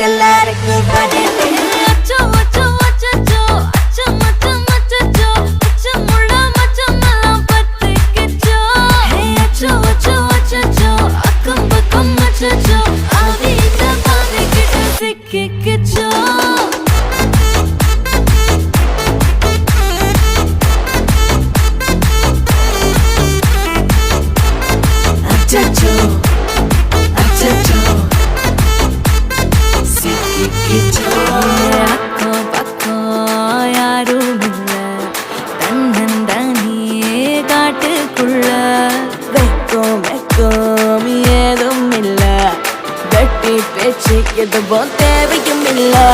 எல்லாருக்கும் பதில் அச்சோ அச்சோ அச்சோ அச்சம் அச்சம் அச்சோ அச்சமுள்ள மச்சமெல்லாம் பத்திக்கிச்சோ அச்சோ அச்சோ அச்சோ அக்கம் பக்கம் அச்சோ ஆவிட்ட பாவிக்கிட்ட சிக்கிக்கிச்சோ achachoo achachoo sikkikicho akko pakko yarum illa tannandaniye kaattukulla vekkom edum illa vetti pechi eduvum theviyum illa